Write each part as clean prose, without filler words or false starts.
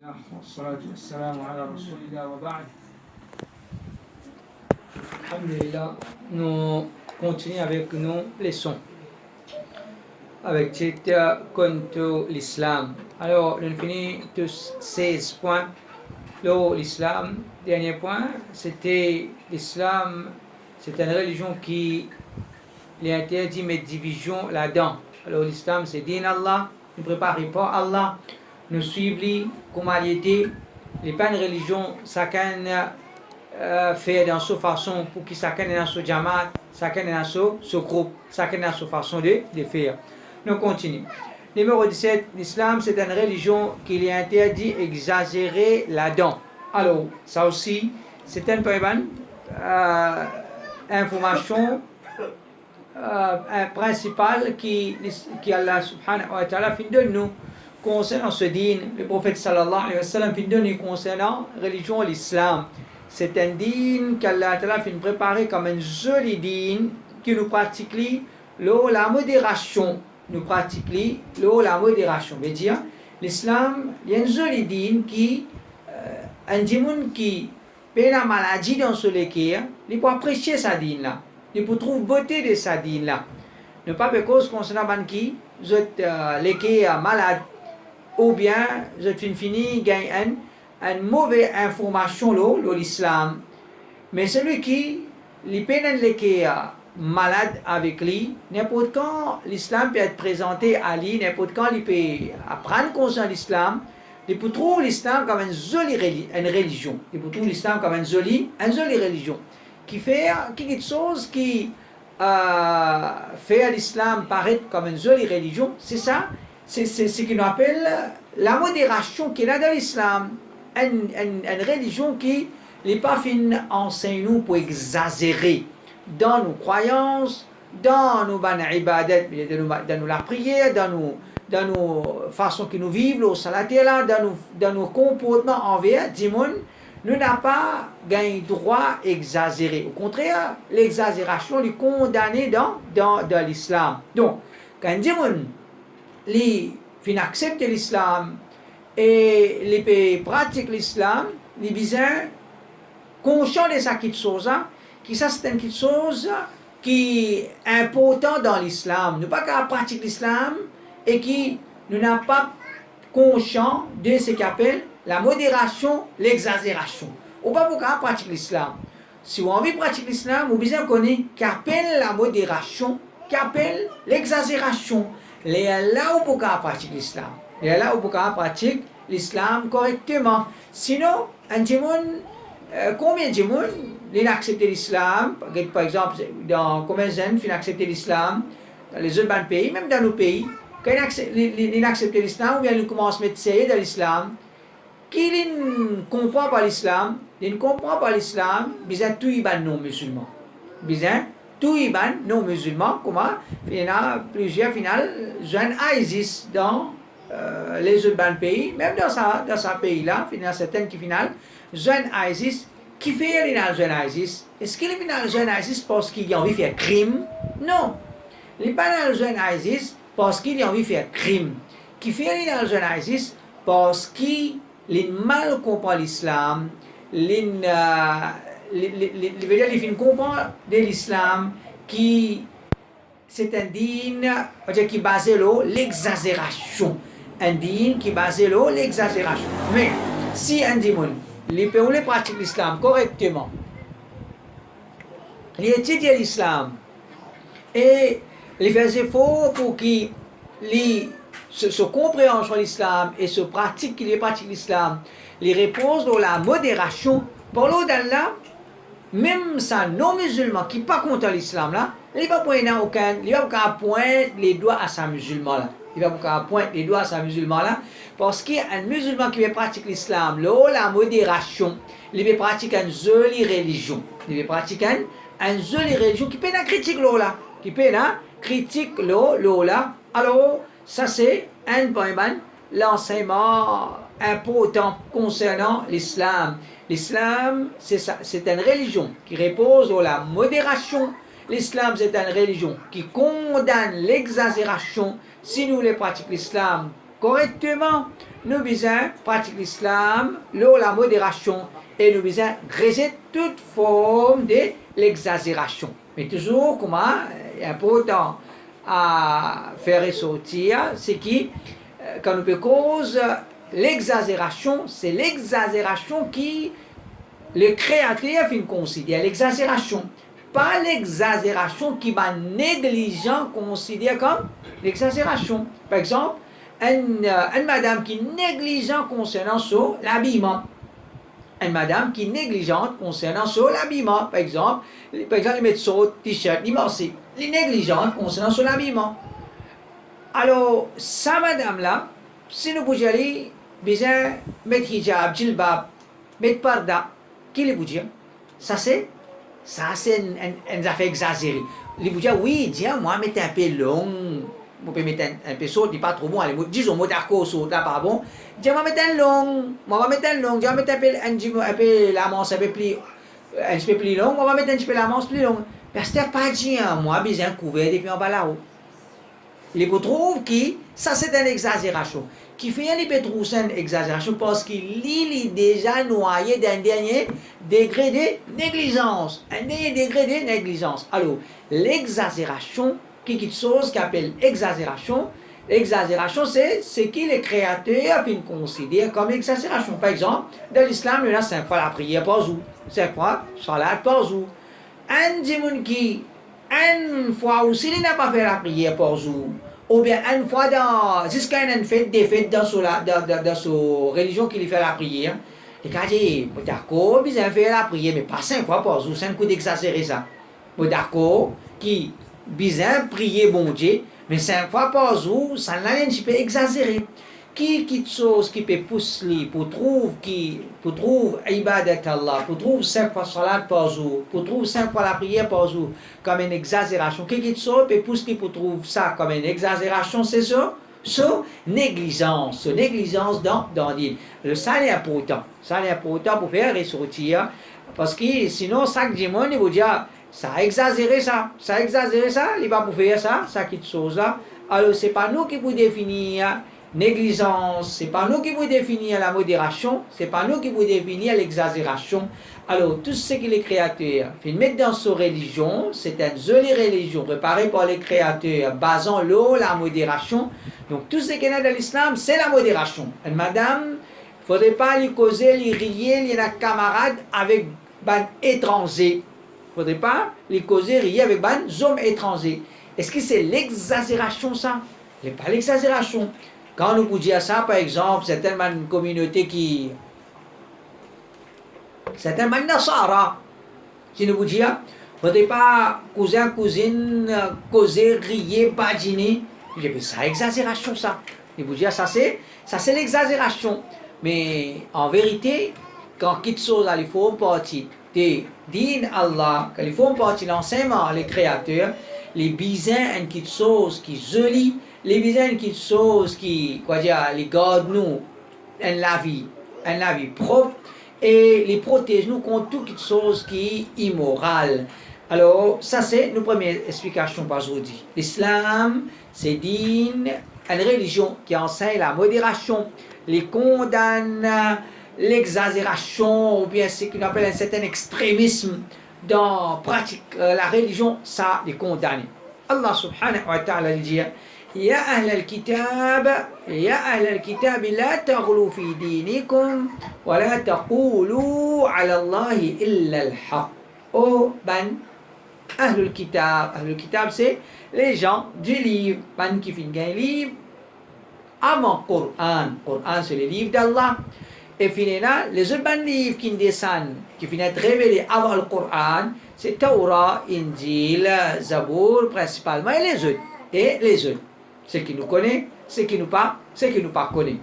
والصلاة والسلام على رسول الله وبعد. Alhamdulillah, nous continuons avec nos leçons avec titre contre l'islam. Alors, nous finissons tous 16 points. L'islam, dernier point, c'était l'islam, c'est une religion qui interdit mes divisions là-dedans. Alors, l'islam, c'est din Allah, ne préparez pas Allah, nous suivons comme il était, les pas une religion, chacun fait dans sa façon pour que chacun ait dans son jamaat, chacun ait dans son groupe, chacun ait dans sa façon de faire. Nous continuons. Numéro 17, l'islam c'est une religion qui est interdit d'exagérer là-dedans. Alors, ça aussi, c'est une information principale qui Allah subhanahu wa ta'ala fait de nous concernant ce din. Le prophète sallallahu alayhi wa sallam fait de nous concernant la religion l'islam. C'est un din qu'Allah ta'ala fait préparer comme un joli din qui nous pratique la modération. Nous pratiquons la modération. Veut dire, l'islam, il y a un joli din qui, un démon qui a la maladie dans ce léquer, il peut apprécier sa din là. Il peut trouver beauté de sa din là. Ne pas parce qu'on s'en a qui, vous êtes léquer malade, ou bien vous êtes fini, gagne une mauvaise information l'islam. Mais celui qui, il peut léquer malade avec lui, n'importe quand l'islam peut être présenté à lui, n'importe quand il peut apprendre conscience de l'islam, il peut trouver l'islam comme une jolie religion. Il peut trouver l'islam comme une jolie religion. Qui fait quelque chose qui fait l'islam paraître comme une jolie religion, c'est ça, c'est ce qu'on appelle la modération qu'il y a dans l'islam. Une religion qui n'est pas fine enseigne nous pour exagérer dans nos croyances, dans nos ibadat, dans la prière, dans nos façons que nous vivons, dans nos comportements envers du monde, nous n'avons pas gagné droit d'exagérer. Au contraire, l'exagération est condamnée dans l'islam. Donc, quand du monde accepte l'islam et les pratique l'islam, les besoins conscients de cette chose, qui ça c'est une chose qui est importante dans l'islam. Nous pas qu'à pratiquer l'islam et qui nous n'a pas conscient de ce qu'on appelle la modération, l'exagération. On pas pour qu'à pratiquer l'islam. Si on a envie de pratiquer l'islam, on besoin connaître qu'appelle la modération, qu'appelle l'exagération. Les là où pour qu'à pratiquer l'islam. Les là où pour qu'à pratiquer l'islam correctement. Sinon, un démon, combien de démons ils acceptent l'islam, par exemple, dans combien de jeunes ils acceptent l'islam, dans les autres pays, même dans nos pays, quand ils acceptent l'islam, ou bien ils commencent à mettre sérieux dans l'islam, qui ne comprend pas l'islam, ils ne comprend pas l'islam, ils ont tous les non-musulmans. Ils ont tous les non-musulmans, comment il y en a plusieurs, final, jeunes ISIS dans les autres pays, même dans ce pays-là, il y en a certains qui, final, jeunes ISIS, qui fait les jeunes ISIS? Est-ce qu'il est dans le jeune ISIS parce qu'il a envie de faire crime? Non. Il n'est pas dans le jeune ISIS parce qu'il a envie de faire crime. Qui fait dans le jeune ISIS parce qu'il mal comprend l'islam, il comprend de l'islam qui c'est un digne qui est basé sur l'exagération. Un digne qui est basé sur l'exagération. Mais si un démon les pays pratiquent l'islam correctement, les étudient l'islam et les faisent efforts pour qu'ils se compréhension l'islam et se pratiquent l'islam, les reposent dans la modération. Pour l'autre d'Allah, même ça non-musulman qui n'est pas contre l'islam là, il va pas pointer les doigts à sa musulman là. Il va pas pointer les doigts à sa musulman là. Parce qu'il y a un musulman qui veut pratiquer l'islam, la modération, il veut pratiquer une jolie religion. Il veut pratiquer une jolie religion qui peut la critique là, qui peut la critique là. Alors, ça c'est un point, l'enseignement important concernant l'islam. L'islam, c'est une religion qui repose sur la modération. L'islam, c'est une religion qui condamne l'exagération. Si nous voulons pratiquer l'islam correctement. Nous besoin pratiquer l'islam, la modération, et nous besoin rejeter toute forme de l'exagération. Mais toujours, comment, important à faire ressortir, c'est que quand nous peut cause l'exagération, c'est l'exagération qui le créateur fin considère l'exagération, pas l'exagération qui va négligent considère comme l'exagération. Par exemple, une madame qui est négligente concernant l'habillement. Une madame qui est négligente concernant l'habillement. Par exemple, il met son t-shirt, il morceau. Elle est négligente concernant l'habillement. Alors, sa madame-là, si nous pouvons aller, besoin mettre hijab, djilbab, mettre parda, qui les vous dire? Ça c'est une affaire exagérée. Les vous dire, oui, tiens, moi, mettez un peu long. Vous pouvez mettre un peu saut, pas trop bon. Allez, disons, moi, d'accord, saut, là, pas bon. Tiens, moi, mettre un long. Moi, va mettre un long. Tiens, mettre un peu la manche un peu plus long. Moi, va mettre un peu la manche plus long. Parce que pas dire, moi, besoin couvert depuis en bas là-haut. Les vous trouvent que ça, c'est une exagération. Qui fait un peu trop une exagération parce qu'il est déjà noyé d'un dernier degré de négligence. Un dernier degré de négligence. Alors, l'exagération, quelque chose qu'on appelle exagération, l'exagération, c'est ce que les créateurs considèrent comme exagération. Par exemple, dans l'islam, il y a 5 fois la prière par jour, 5 fois salat par jour. Un dimanche qui, une fois aussi, il n'a pas fait la prière par jour, ou bien une fois jusqu'à une fête, des fêtes dans sa religion qu'il fait la prière, les gars disent, d'accord, bien faire la prière, mais pas 5 fois par jour, c'est un coup d'exagérer ça. D'accord, qui bien prier bon Dieu, mais 5 fois par jour, ça n'a rien de exagéré. Qui chose qui peut pousser pour trouver ibadat Allah, pour trouver 5 fois salat par jour, pour trouver 5 fois la prière par jour comme une exagération. Qui chose peut pousser pour trouver ça comme une exagération, c'est ça? Négligence dans l'île. Ça est important. Ça est important pour faire ressortir. Parce que sinon, chaque dimanche, il vous dit, ça a exagéré ça, il va pour faire ça quelque chose là. Alors, c'est pas nous qui vous définir négligence, c'est pas nous qui vous définir la modération, c'est pas nous qui vous définir l'exagération. Alors, tout ce que les créateurs mettent dans sa religion, c'est une jolie religion préparée par les créateurs, basant la modération. Donc, tout ce qu'il y a dans l'islam, c'est la modération. Et madame, il ne faudrait pas lui causer, lui rier, lui être camarade avec un étranger. Il ne faudrait pas les causer, rier avec des hommes étrangers. Est-ce que c'est l'exagération ça? Ce n'est pas l'exagération. Quand nous vous disons ça, par exemple, c'est tellement une communauté qui... C'est tellement Nasara. Si nous vous disons, il ne faudrait pas cousin, cousine, causer, rier, badiner. Je dis, c'est exagération ça. Et vous dites, ça c'est l'exagération. Mais en vérité, quand quelque chose il faut partie de din Allah, quand il faut partie de l'enseignement, les créateurs, les bisins, une quelque chose qui est jolie, les bisins, une quelque chose qui, les garde nous, la vie propre, et les protège nous contre toute quelque chose qui est immoral. Alors, ça c'est nos premières explications par aujourd'hui. L'islam, c'est une religion qui enseigne la modération, les condamne l'exagération, ou bien ce qu'on appelle un certain extrémisme dans pratique la religion, ça les condamne. Allah subhanahu wa ta'ala dit يا أهل الكتاب لا تغلوا في دينكم ولا تقولوا على الله إلا الحق. Oh, Ahlul Kitab, c'est les gens du livre. Qui finissent un livre avant Coran. Coran, c'est le livre d'Allah. Et finalement, les autres livres qui descendent, qui finissent révélés avant le Coran, c'est Torah, Injil, Zabour, principalement, et les autres. Ceux qui nous connaissent, ceux qui nous pas connaissent.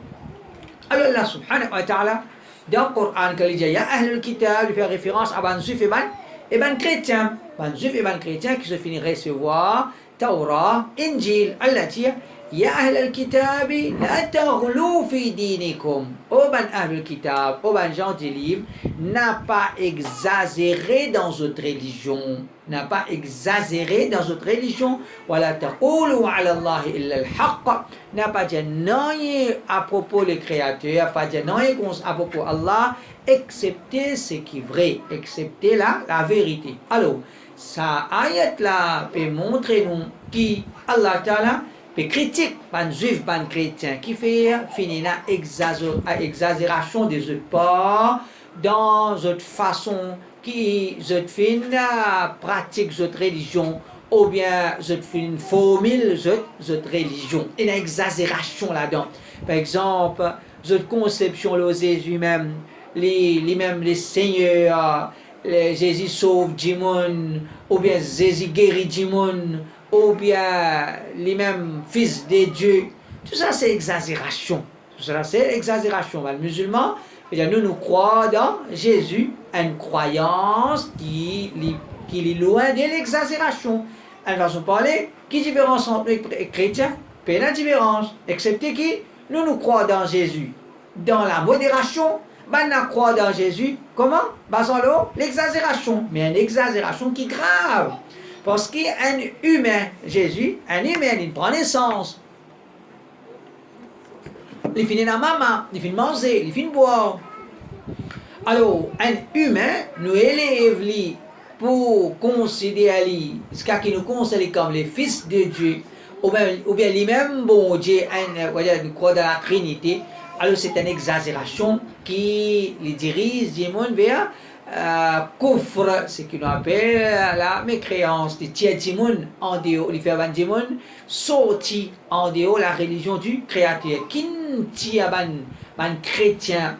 Alors Allah subhanahu wa ta'ala, dans le Coran, quand il dit Ya Ahlul Kitab, il fait référence à ban juif et ban chrétien. Ban juif et ban chrétien qui se finissent recevoir Torah, Injil. Allah dit Ya ahl al-kitabi, la taghlu fi dinikum. Oh ben ahl al-kitab, oh ben gens du livre, n'a pas exagéré dans votre religion. N'a pas exagéré dans votre religion. Wala taqulu ala Allah illa al-haqq. N'a pas dit non à propos des créateurs, pas dit non à propos Allah, excepté ce qui est vrai, excepté la vérité. Alors, ça ayat là peut montrer nous qui Allah Ta'ala peut critique ban juif, ban chrétien qui fait finir la exagération des autres pas dans votre façon qui je fin pratique votre religion ou bien je fais une formule votre religion une exagération là-dedans. Par exemple, votre conception de Jésus même les seigneurs, Jésus sauve Jimon, ou bien Jésus guérit Jimon, ou bien les mêmes fils de Dieu. Tout ça c'est exagération. Tout ça c'est exagération. Les musulmans, nous croyons dans Jésus, une croyance qui est loin de l'exagération. En façon de parler, qui différence entre les chrétiens? Pas la différence, excepté qui nous croyons dans Jésus, dans la modération. On croit dans Jésus, comment? Basons l'exagération, mais une exagération qui est grave. Parce qu'un humain, Jésus, un humain, il prend naissance. Il finit dans maman, il finit manger, il finit boire. Alors, un humain, nous élève pour considérer ce qui nous considère comme les fils de Dieu, ou bien lui-même, bon Dieu, nous croit dans la Trinité. Alors c'est une exagération qui les dirige vers kufr, ce qu'on appelle la mécréance, de tiers dimoun en dehors, les faire dimoun sorti en dehors la religion du Créateur. Qui tient ban chrétien,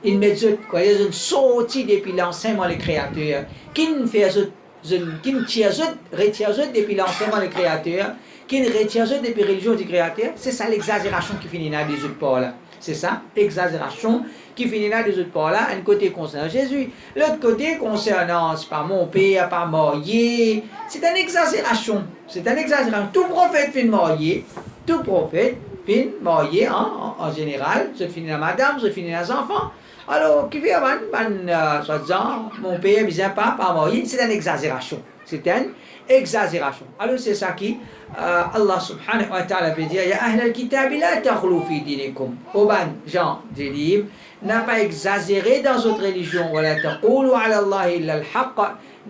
il met quoi, ils ont sorti depuis l'enseignement du Créateur. Qui fait qui retire depuis l'enseignement du Créateur, qui retire depuis la religion du Créateur. C'est ça l'exagération qui finit dans les autres pas là. C'est ça, exagération qui finit là des autres par là, un côté concernant Jésus, l'autre côté concernant, c'est pas mon père, pas marié, c'est une exagération, c'est une exagération. Tout prophète finit marié, tout prophète finit marié en général, je finis la madame, je finis les enfants. Alors, qui fait soi-disant, mon père, bizarre, pas marié, c'est une exagération. C'est une exagération. Alors c'est ça qui Allah subhanahu wa ta'ala veut dire, Ya ahl al-kitab la taghlu fi dinikum. Oban, gens des livres, n'a pas exagéré dans votre religion. Wa la taqulu ala Allah illa al-haqq.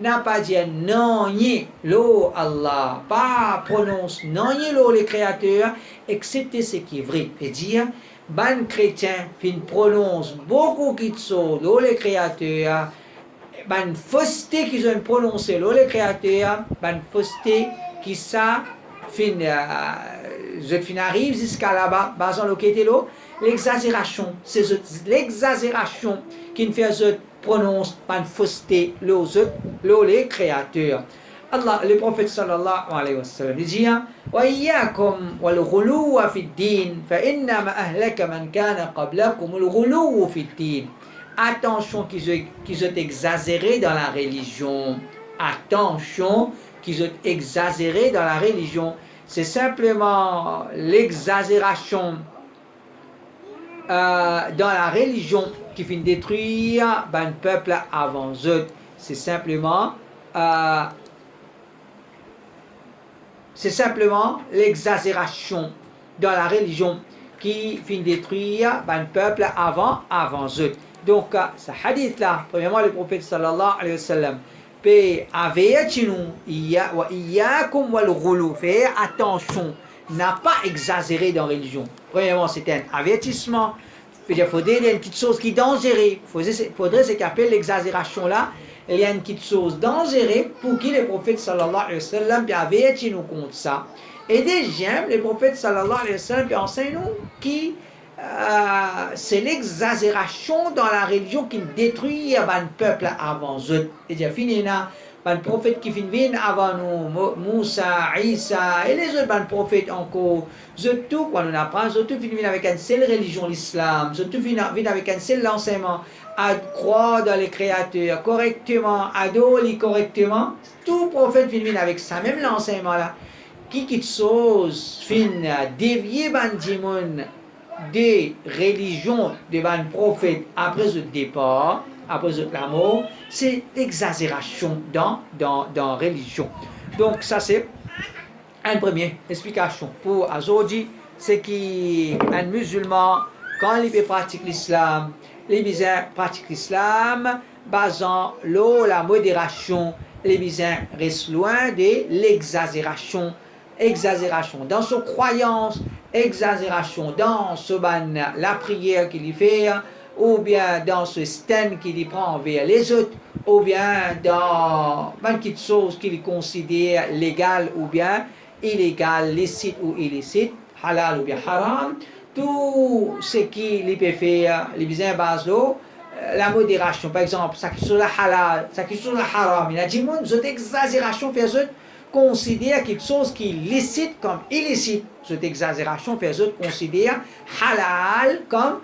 N'a pas dit non ni l'eau Allah. Pas prononce non ni l'eau les créateurs, excepté ce qui est vrai. Et dire, ban chrétien, fin prononce beaucoup qui sont l'eau les créateurs. Ban fausseté qu'ils ont prononcé les créateurs, ban fausseté qui ça fin arrive jusqu'à là-bas, basant le qui était là, l'exagération, c'est l'exagération qui ne fait que prononce ban fausseté les créateurs. Allah, le prophète sallallahu alayhi wa sallam, dit wa iyyakum wal ghuluw fi ad-din fa inna ma ahlaka man kana qablakum al ghuluw fi ad-din. Attention qu'ils ont exagéré dans la religion. Attention qu'ils ont exagéré dans la religion. C'est simplement l'exagération dans la religion qui finit détruire un peuple avant eux. C'est simplement l'exagération dans la religion qui finit détruire un peuple avant eux. Donc, ce hadith-là, premièrement, le prophète sallallahu alayhi wa sallam, peut avertir nous, wa iyyakum wal ghulu, faire attention, n'a pas exagéré dans la religion. Premièrement, c'est un avertissement. Il faudrait une petite chose qui est dangereuse. Il faudrait ce qu'on appelle l'exagération là. Il y a une petite chose dangereuse pour qui le prophète sallallahu alayhi wa sallam peut avertir nous contre ça. Et déjà, le prophète sallallahu alayhi wa sallam peut enseigner nous qui c'est l'exagération dans la religion qui détruit un peuple avant eux. Et j'ai fini là, un prophète qui finit avant nous, Moussa, Isa et les autres prophètes encore. Surtout, quand on apprend, surtout finit avec une seule religion, l'islam. Surtout finit avec un seul enseignement, à croire dans les créateurs correctement, adorer correctement. Tout prophète finit avec ça, même l'enseignement là. qui quelque chose fin dévier bandimoun des religions de ban prophète après le départ, après la mort, c'est exagération dans religion. Donc ça c'est une première explication pour aujourd'hui, c'est qu'un musulman, quand il pratique l'islam, les bizarres pratiquent l'islam, basant la modération, les bizarres restent loin de l'exagération. Exagération dans ses croyances, exagération dans la prière qu'il fait, ou bien dans ce stand qu'il prend envers les autres, ou bien dans quelque chose qu'il considère légal ou bien illégal, licite ou illicite, halal ou bien haram. Tout ce qu'il peut faire, les bizarres bases la modération, par exemple, ça qui est sur la halal, ça qui est sur la haram, il y a des gens qui exagération fait ça. Considère quelque chose qui est licite comme illicite. Cette exagération fait autres considère halal comme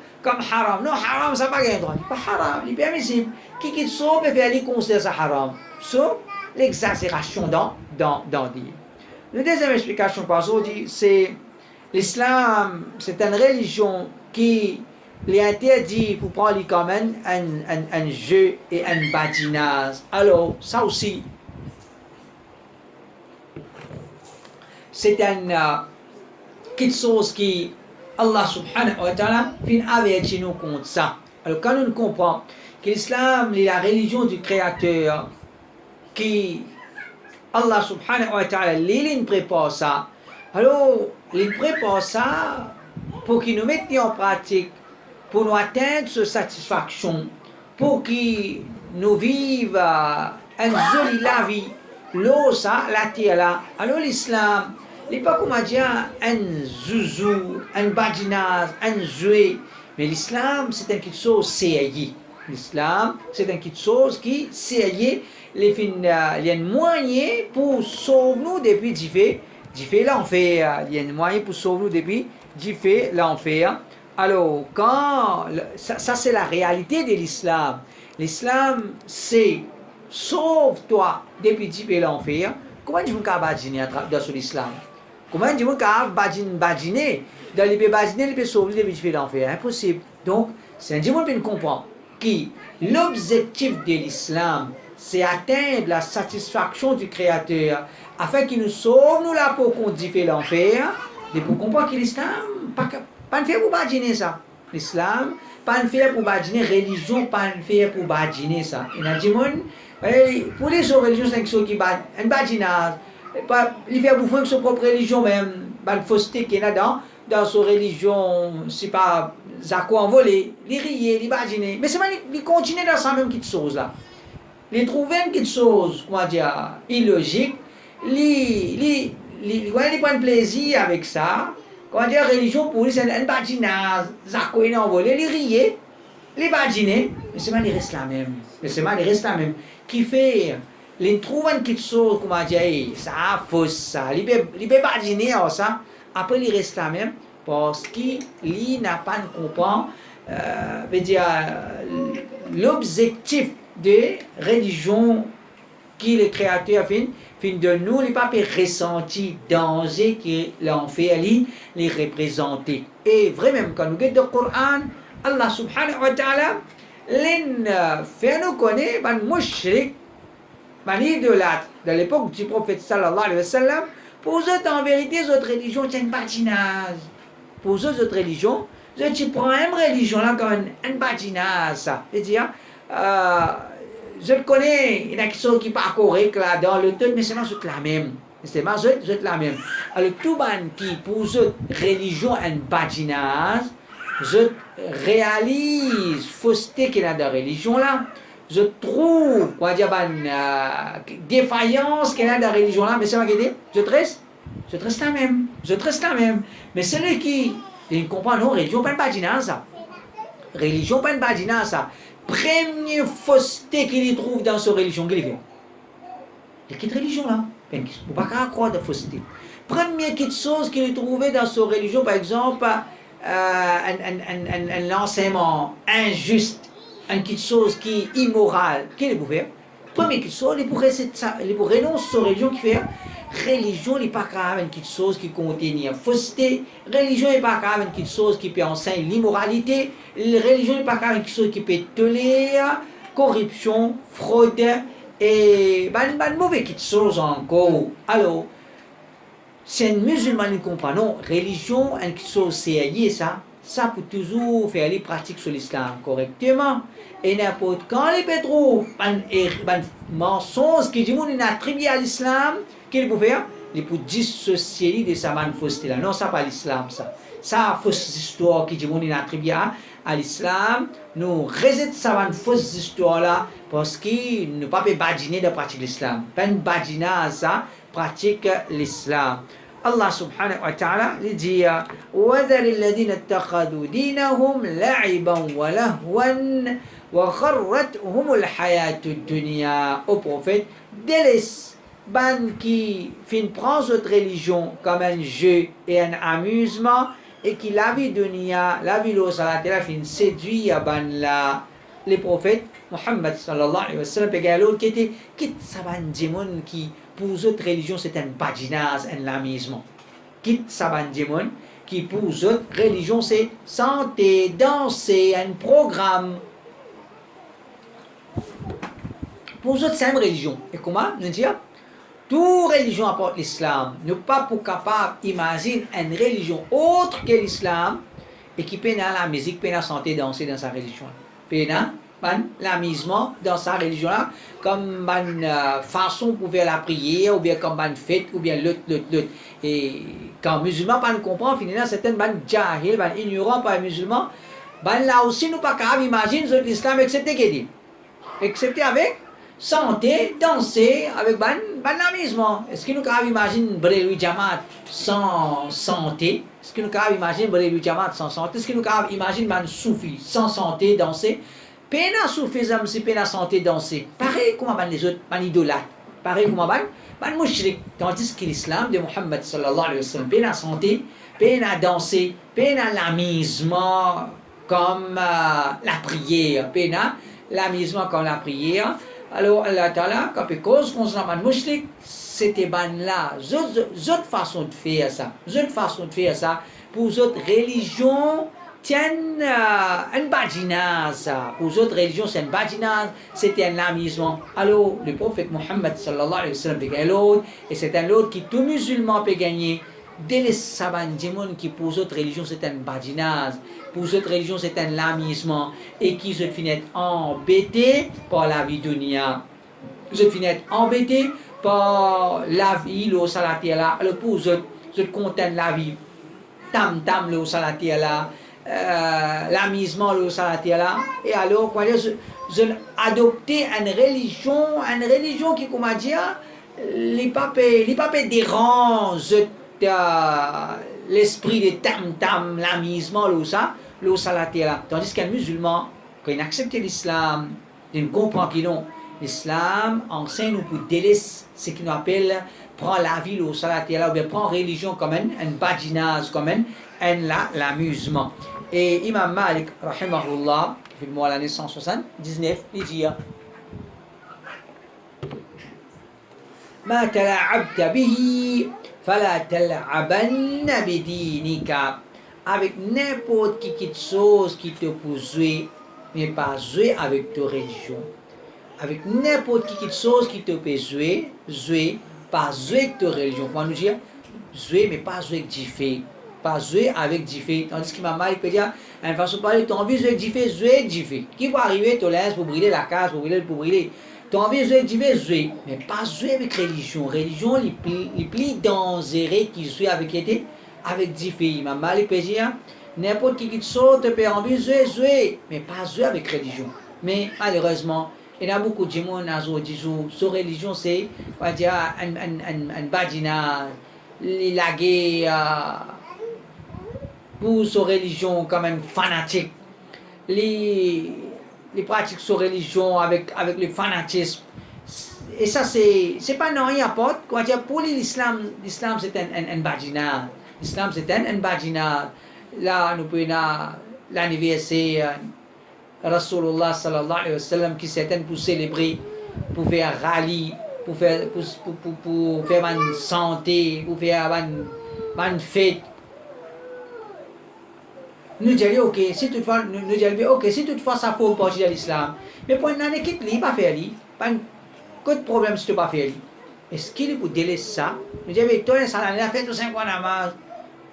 haram. Non, haram, ça n'a pas de droit. Pas haram, il est permissible. Qui quelque chose peut faire, il considère ça haram. So, l'exagération dans dire. La deuxième explication par aujourd'hui, c'est l'islam, c'est une religion qui est interdit pour prendre comme un jeu et un badinage. Alors, ça aussi, c'est quelque chose qui Allah subhanahu wa ta'ala avait chez nous contre ça. Alors quand nous comprenons que l'islam est la religion du créateur, qui Allah subhanahu wa ta'ala il prépare ça, alors il prépare ça pour qu'il nous mette en pratique, pour nous atteindre cette satisfaction, pour qu'il nous vive une jolie la vie, l'eau ça, la terre là. Alors l'islam, il n'est pas comme dire un zouzou, un badinage, un jouet. Mais l'islam, c'est quelque chose sérieux. L'islam, c'est quelque chose qui sérieux. Il y a un moyen pour sauver nous depuis l'enfer. Il y a un moyen pour sauver nous depuis l'enfer. Alors, ça c'est la réalité de l'islam. L'islam, c'est sauve-toi depuis l'enfer. Comment tu peux badiner dans l'islam? Comment tu peux badiner? Dans les badiner, il peut sauver depuis l'enfer. Impossible. Donc, c'est un dimanche qui comprend que l'objectif de l'islam, c'est atteindre la satisfaction du Créateur afin qu'il nous sauve nous là pour qu'on dit l'enfer. Et pour comprendre que l'islam, pas de faire pour badiner ça. L'islam, pas de faire pour badiner religion, pas de faire pour badiner ça. Il y a des gens, pour les autres religions, c'est quelque chose qui bat un badinage. Il fait bouffer que sa propre religion même, la fausseté qu'il y a dans sa religion, c'est pas à quoi envoler, les rier, les badiner. Mais c'est pas, il continue dans ça même quelque chose là. Il trouve quelque chose, comment dire, illogique, il prend plaisir avec ça. Comment dire, religion pour lui, c'est un badinage, à quoi il envolé, les rier, les badiner. Mais c'est pas, il reste la même. Mais c'est pas, il reste la même. Qui fait, il trouve quelque chose, comment dire, ça fausse ça, il peut badiner ça. Après, il reste la même parce qu'il n'a pas comprend, l'objectif de religion qui le créateur fin de nous, il n'a pas ressenti danger que l'enfer les représenter. Et vraiment, quand nous regardons le Coran, Allah subhanahu wa ta'ala, fait nous connaître, mouchrik, idolâtre, de l'époque du prophète sallallahu alayhi wa sallam. Pour eux, en vérité, votre religion, c'est un badinage. Pour eux, votre religion, tu prends une religion là comme un badinage, ça. C'est-à-dire, je le connais, il y a quelque chose qui n'est pas correct là dans le truc, mais c'est pas la même. C'est pas la même. Alors, tout le monde qui, pour eux, religion, un badinage, je réalise fausseté qu'il y a dans la religion là. Je trouve, quoi dire, défaillance qu'il y a dans la religion là, mais c'est pas qu'il dit, je reste la même. Mais celui qui, il comprend, non, religion, pas de badinage ça. Religion, pas de badinage ça. Première fausseté qu'il trouve dans sa religion, qu'il fait. Il quitte religion là. Il ne faut pas croire de fausseté. Première chose qu'il trouvait dans sa religion, par exemple, un enseignement injuste, quelque chose qui est immoral, qu'est-ce qu'il peut faire? Première chose, il pour renoncer à sa religion, qui fait religion n'est pas grave quelque chose qui contient fausseté, religion n'est pas grave quelque chose qui peut enseigner l'immoralité, religion n'est pas grave quelque chose qui peut tolérer corruption, fraude et mauvais quelque chose encore. Alors, si un musulman ne comprend non, religion, quelque chose c'est ça peut toujours faire les pratiques sur l'islam correctement. Et n'importe quand les pétros, un mensonge qui dit qu'on attribue à l'islam, qu'il peut faire, il peut dissocier de sa fausseté là. Non, ça pas l'islam ça. Ça fausse histoire qui dit qu'on attribue à l'islam, nous rejetons sa fausse histoire là parce qu'il ne peut pas badiner de pratique l'islam. Pas une badina ça pratique l'islam. Allah subhanahu wa ta'ala dit وَذَرِ الَّذِينَ اتَّخَذُوا دِينَهُمْ لَعِبًا وَلَهْوًا وَغَرَّتْهُمُ الْحَيَاةُ الدُّنْيَا. Au prophète, délaisse ban qui fin prend cette religion comme un jeu et un amusement et qui la vie dunya, la vie lo salatela fin séduit à ban la les prophètes Muhammad sallallahu alayhi wa sallam et l'autre qui était quitte sa ban démon qui pour autres religions c'est un badinage, un lamisement. Quitte sa ban démon qui pour autres religions c'est santé, danser, un programme. Pour autres c'est une religion. Et comment nous dire? Toute religion apporte l'islam. Nous pas pour capable d'imaginer une religion autre que l'islam et qui peine la musique, peine la santé, danser dans sa religion. Peine l'amusement dans sa religion là, comme une façon pour faire la prière, ou bien comme une fête, ou bien l'autre. Et quand musulman pas comprend, finalement, certaines ban jahil, ban ignorant par musulman, ban là aussi nous pas capable imaginer l'islam excepté qu'il dit. Excepté avec santé, danser, avec ban amusement. Est-ce que nous capable imaginer Bréloui Jamaat sans santé? Est-ce que nous capable imaginer Bréloui Jamaat sans santé? Est-ce que nous capable imaginer ban soufi sans santé, danser? Peine à soufisme, c'est peine à santé, danser. Pareil comme les autres, ban idolâtres. Pareil comme ban mouchrik. Tandis que l'islam de Muhammad sallallahu alayhi wa sallam, peine à santé, peine à danser, peine à l'amusement comme la prière. Peine à l'amusement comme la prière. Alors Allah Ta'ala, quand il cause concernant ban mouchrik, c'était ban là. D'autres façons de faire ça. D'autres façons de faire ça. Pour d'autres religions, tiennent un badinage. Pour les autres religions, c'est un badinage, c'était un amusement. Alors, le prophète Muhammad sallallahu alayhi wa sallam peut gagner l'autre, et c'est un autre qui tout musulman peut gagner. Dès les savants qui pour les autres religions, c'est un badinage. Pour les autres religions, c'est un amusement. Et qui se finit embêté par la vie dunya. Se finit embêté par la vie, le salatia. Alors, pour les autres, content la vie. Tam, le salatia. L'amusement le salatia et alors quoi dire je adopter une religion qui comment dire les papes dérange l'esprit de tam l'amusement le salatia tandis qu'un musulman quand il accepte l'islam il comprend qu'il non l'islam enseigne pour délaisser ce qu'il appelle prend la vie le salatia ou bien prend religion comme un badinage comme l'amusement. Et Imam Malik, rahimahullah, qui fait le mois l'année 179, il dit Ma tala'abta bihi, fala tal'abanna bidinika. Avec n'importe qui chose qui te peut jouer, mais pas jouer avec ta religion. Avec n'importe qui chose qui te peut jouer, pas jouer avec ta religion. Comment nous dire jouer, mais pas jouer avec Jifé. Pas jouer avec Jifé. Tandis qu'Imam Malik peut dire, une façon de parler, tu as envie de jouer avec Jifé, jouer avec Jifé. Qui va arriver, tu laisses pour brûler la case, pour brûler. Tu as envie de jouer avec Jifé, jouer. Mais pas jouer avec religion. Religion, les plus dangereux qui jouent avec Jifé. Imam Malik peut dire, n'importe qui saute, tu peux envie de jouer, mais pas jouer avec religion. Mais malheureusement, il y a beaucoup de gens qui disent, sur religion, c'est, on va dire, un badinage, la guerre, pour sa religion comme un fanatique, les pratiques sa religion avec le fanatisme. Et ça, c'est pas non, il apporte. Pour l'islam c'est un badinage. L'islam, c'est un badinage. Là, nous pouvons l'anniversaire Rasulullah sallallahu alayhi wa sallam qui s'éteint pour célébrer, pour faire rallye pour faire une santé, pour faire une fête. Nous disons, ok, si toutefois ça faut partie de l'islam. Mais pour une année qui ne pas faire, pas de problème si tu ne pas faire. Est-ce qu'il peut délaisser ça? Nous disons, toi, ça a fait tout 5 mois namaz.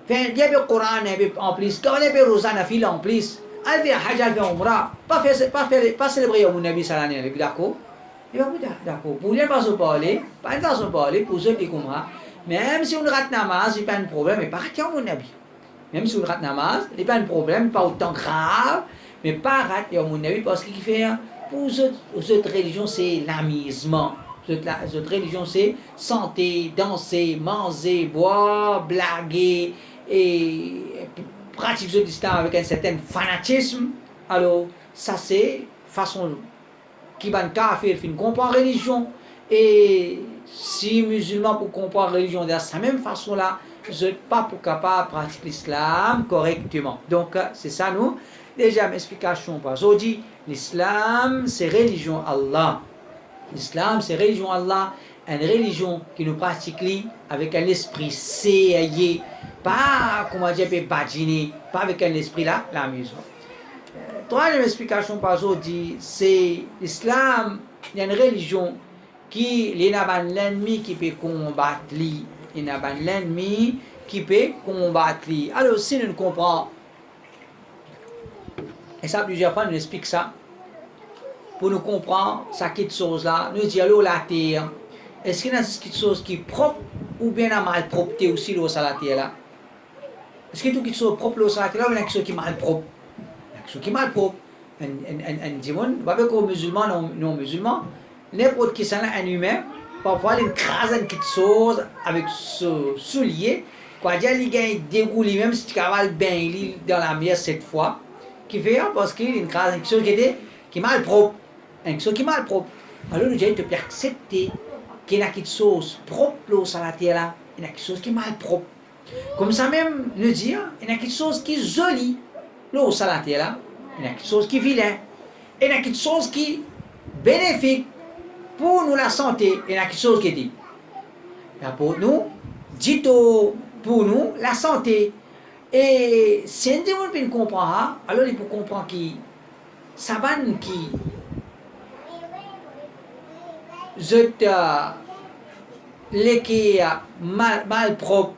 Fait bien le Coran en plus, quand on a fait Rosanna fil en plus. Elle fait Hajj, elle fait Umrah. Pas célébrer au Nabi sallallahu alayhi wa sallam. D'accord? Il va dire, d'accord. Pour les façons parler, pas une façon parler, pour ceux qui comprennent. Même si on rate namaz, il n'y a pas de problème, mais pas rater au Nabi. Même si on rate namaz, il n'y a pas de problème, pas autant grave, mais pas rater au Nabi parce qu'il fait, pour cette religion, c'est l'amusement. Cette religion, c'est santé, danser, manger, boire, blaguer et pratiquer l'islam avec un certain fanatisme. Alors, ça, c'est façon qui va faire une comprendre religion. Et si musulman pour comprendre religion de cette même façon-là, je ne suis pas capable de pratiquer l'islam correctement. Donc, c'est ça, nous. Déjà, m'explication par aujourd'hui, l'islam, c'est religion Allah. L'islam, c'est religion Allah, une religion qui nous pratique avec un esprit sérieux, pas, comment dire, badiner, pas avec un esprit là, l'amusement. Troisième explication par aujourd'hui, c'est l'islam, il y a une religion qui, il y a l'ennemi qui peut combattre, il y a l'ennemi qui peut combattre. Alors, si nous comprenons, et ça, plusieurs fois, nous explique ça, pour nous comprendre, ça quelque chose là, nous disons la terre, est-ce qu'il y a quelque chose qui est propre ou bien la malpropreté aussi l'eau sur la terre là? Est-ce qu'il y a quelque chose de propre l'eau sur la terre là ou il y a quelque chose qui est malpropre? Il y a quelque chose qui est malpropre. Un démon, pas avec un musulman, non musulman, n'importe qui ça un humain, parfois il crase quelque chose avec ce soulier, quoi dire, il gagne dégoût même si tu cavales bien dans la mer cette fois, qui fait parce qu'il crase quelque chose qui est malpropre. Quelque chose qui est malpropre. Alors nous disons, tu peux accepter qu'il y a quelque chose propre l'eau sur la terre là, il y a quelque chose qui est malpropre. Comme ça même, nous dire, il y a quelque chose qui est joli l'eau sur la terre là, il y a quelque chose qui est vilain, il y a quelque chose qui est bénéfique pour nous la santé, il y a quelque chose qui est dit. Pour nous, dit pour nous la santé. Et si on ne comprend pas, alors il faut comprendre que ça va qui les qui mal propre,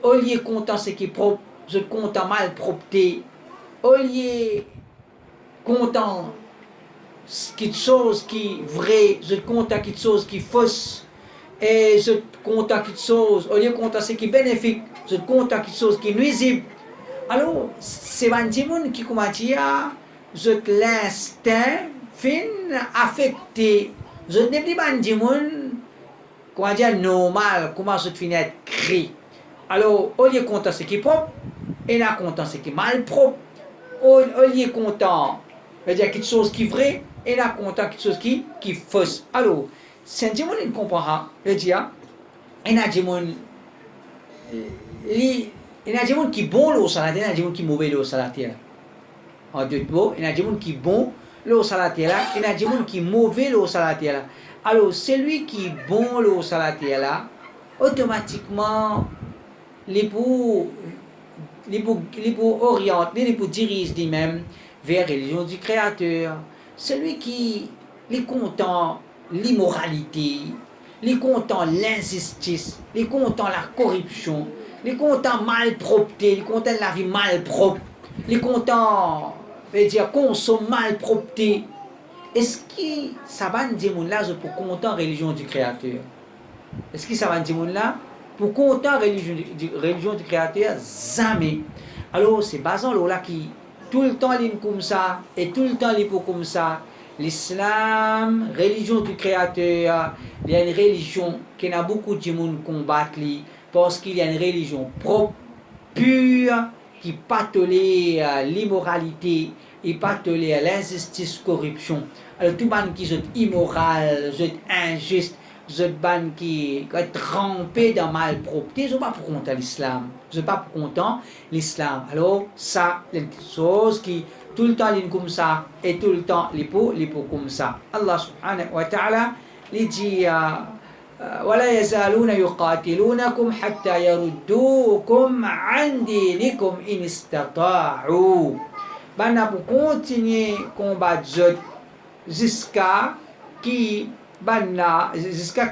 au lieu content ce qui est propre, je content mal propreté, au lieu content quelque chose qui est vrai, je content quelque chose qui est fausse, et je content quelque chose, au lieu content ce qui est bénéfique, je content quelque chose qui est nuisible. Alors, c'est un démon qui comment dire, je l'instinct fin affecté. Je ne dis pas un démon, comment dire, normal, comment je finis être créé. Alors, au lieu content ce qui est propre, et là content ce qui est mal propre, au lieu content, dire quelque chose qui est vrai, et là content quelque chose qui est fausse. Alors, c'est un démon qui comprend, je dis, il y a un démon, il y a des gens qui sont bons l'eau sur la terre, il y a des gens qui sont mauvais l'eau sur la terre. En deux mots, il y a des gens qui sont bons l'eau sur la terre, il y a des gens qui sont mauvais l'eau sur la terre. Alors, celui qui est bon l'eau sur la terre, automatiquement, il peut orienter, il peut diriger lui-même vers la religion du Créateur. Celui qui est content l'immoralité, il est content l'injustice, il est content la corruption, il est content malpropreté, il est content la vie malpropre, il est content, dire, consomme malpropreté. Est-ce que ça va nous dire là pour content religion du Créateur? Est-ce que ça va nous dire là pour content religion du Créateur? Jamais. Alors c'est basant là qui tout le temps il est comme ça et tout le temps il est pas comme ça. L'islam, religion du Créateur, il y a une religion qui a beaucoup de monde combattre parce qu'il y a une religion propre, pure, qui ne pas tolère l'immoralité et pas tolère l'injustice, corruption. Alors tout le monde qui est immoral, injuste, qui est trempé dans malpropreté, je ne suis pas pour content l'islam. Je ne suis pas pour content l'islam. Alors ça, c'est une chose qui tout le temps il est comme ça et tout le temps il est comme ça. Allah subhanahu wa ta'ala il dit ولا يزالون يقاتلونكم حتى يردوكم عن دينكم إن استطاعوا. Bana pour continuer combattre jusqu'à qui bana jusqu'à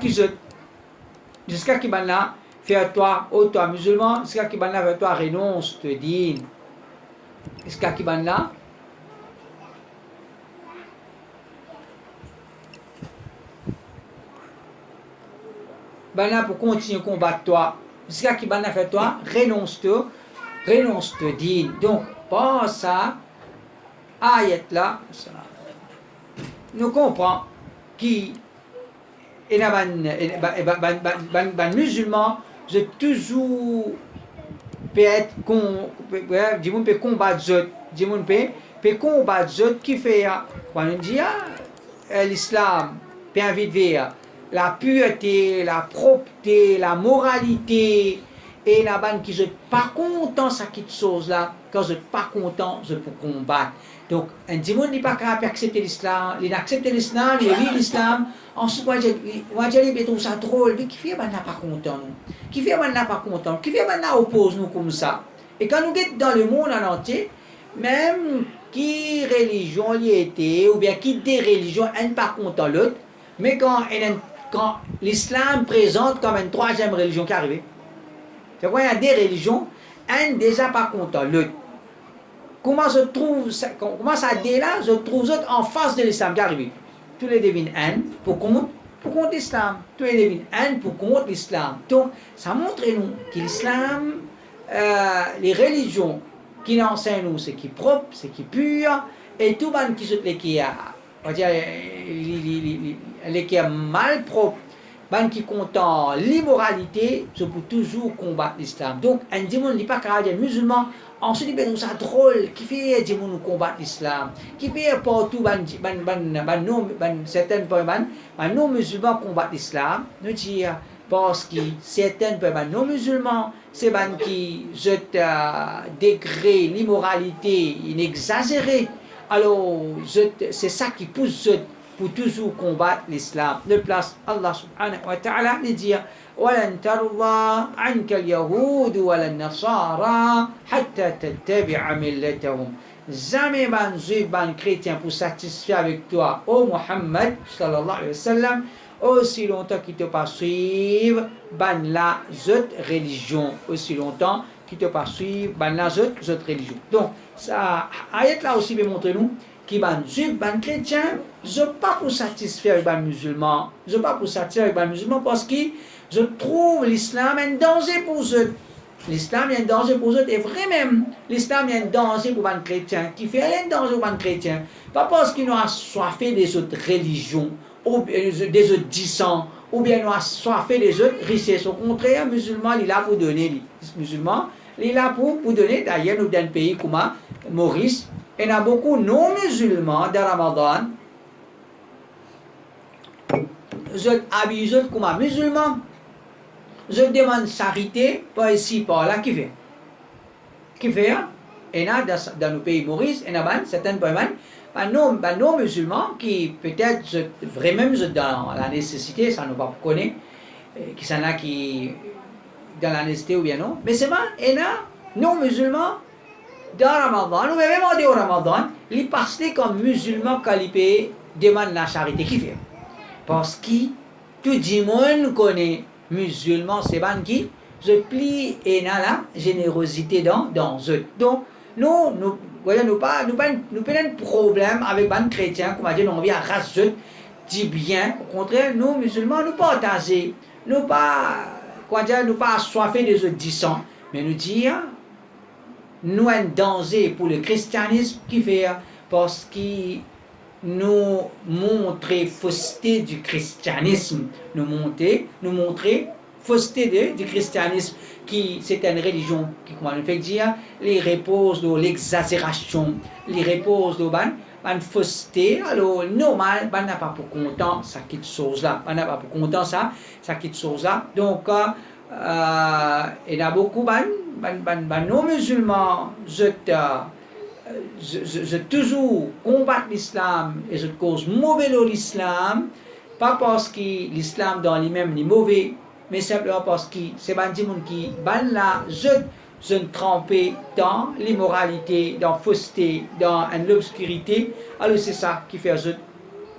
qui bana faire toi toi musulman, jusqu'à qui bana faire toi renonce te din, jusqu'à qui bana pour continuer combattre toi, jusqu'à qui bana faire toi renonce te din. Donc par ça ayat là nous comprenons qui est ban musulman, je toujours peut être peut combattre peut combattre qui fait quand on dit l'islam peut inviter la pureté, la propreté, la moralité, et la ban qui je pas content ça quitte chose là, quand je pas content je peux combattre. Donc un dimanche n'est pas capable d'accepter l'islam, il accepte l'islam, il vit l'islam, ensuite moi je trouve ça drôle, mais qui fait ban n'a pas content nous, qui fait ban n'a pas content, qui fait ban n'a oppose nous comme ça. Et quand nous sommes dans le monde en entier, même qui religion y était ou bien qui des religions n'est pas content l'autre, mais quand l'islam présente comme une troisième religion qui est arrivée. C'est quoi, il y a des religions, un déjà pas content, l'autre. Comment ça dès là, je trouve autres en face de l'islam qui arrive. Tous les devinent un pour contre l'islam. Tous les devinent un pour contre l'islam. Donc, ça montre nous que l'islam, les religions qui enseignent nous, c'est qui est propre, c'est qui est pur, et tout le monde qui est mal propre, ban qui content l'immoralité, je peux toujours combattre l'islam. Donc, un dimanche n'est pas carré musulman, ensuite il nous ça drôle, qui fait dimanche nous combattre l'islam, qui fait partout certaines non musulmans combattent l'islam, nous dire parce que certaines non musulmans, c'est ban qui jettent degré l'immoralité inexagérée. Alors, c'est ça qui pousse pour toujours combattre l'islam. De place, Allah subhanahu wa ta'ala lui dit وَلَنْ تَرْضَى عَنْكَ الْيَهُودُ وَلَا النَّصَارَى حَتَّى تَتَّبِعَ مِلَّتَهُم. Jamais ban juif, ban chrétien pour satisfaire avec toi, ô Muhammad sallallahu alayhi wa sallam, aussi longtemps qu'il te pas suivre ban la autre religion, aussi longtemps qu'il te pas suivre ban la autre religion. Donc, ça, ayat là aussi veut montrer nous qui ban juif, ban chrétien, je pas pour satisfaire ban musulman, je pas pour satisfaire ban musulman parce que je trouve l'islam un danger pour eux. L'islam est un danger pour eux, et vraiment, l'islam est un danger pour les chrétiens. Qui fait un danger pour les chrétiens? Pas parce qu'ils ont assoiffé des autres religions, ou des autres dissents, ou bien ils ont assoiffé des autres richesses. Au contraire, musulman, il est là pour donner. Musulman, il est là pour donner. D'ailleurs, nous, dans un pays comme Maurice, il y a beaucoup de non-musulmans dans Ramadan. Je abuse comme musulman. Je demande charité, par ici, par là, qui fait? Qui fait? Et là, dans nos pays Maurice, il y a certaines personnes, non musulmans, qui peut-être, vraiment, dans la nécessité, ça nous va pas connaître, qui sont là, qui, dans la nécessité ou bien non, mais c'est mal, il y a non musulmans, dans Ramadan, ou même au Ramadan, ils passent comme musulmans, quand ils demandent la charité, qui fait? Parce que tout le monde connaît musulman, c'est ban qui je plie et n'a la générosité dans eux. Donc nous pas de problème avec ban chrétiens, comme a dit, nous envie à raser du bien. Au contraire, nous musulmans nous partager, nous pas assoiffés des autres dissents, mais nous dire nous un danger pour le christianisme qui fait parce que nous montrer fausseté du christianisme, nous montrer fausseté du christianisme, qui c'est une religion qui, comment on fait dire, les repose de l'exagération, les repose de fausseté. Alors normal, on n'a pas pour content ça quitte chose là, on n'a pas pour content ça quitte chose là. Donc il y a beaucoup de non musulmans, je toujours combattre l'islam et je cause mauvais l'islam, Pas parce que l'islam dans lui-même est mauvais, mais simplement parce que c'est des gens qui ban là, je trempé dans l'immoralité, dans la fausseté, dans l'obscurité. Alors c'est ça qui fait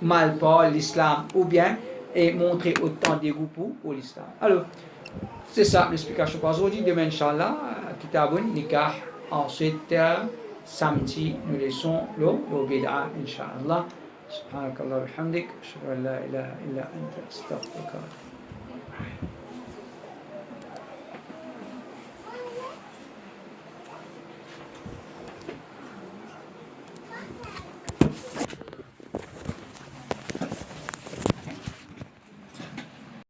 mal pour l'islam ou bien et montrer autant de dégoût pour l'islam. Alors, c'est ça l'explication pour aujourd'hui. Demain, Inch'Allah, Kitabun, Nikah. Ensuite, samedi, nous laissons le bid'a, Inch'Allah. سبحانك اللهم وبحمدك أشهد أن لا إله إلا أنت أستغفرك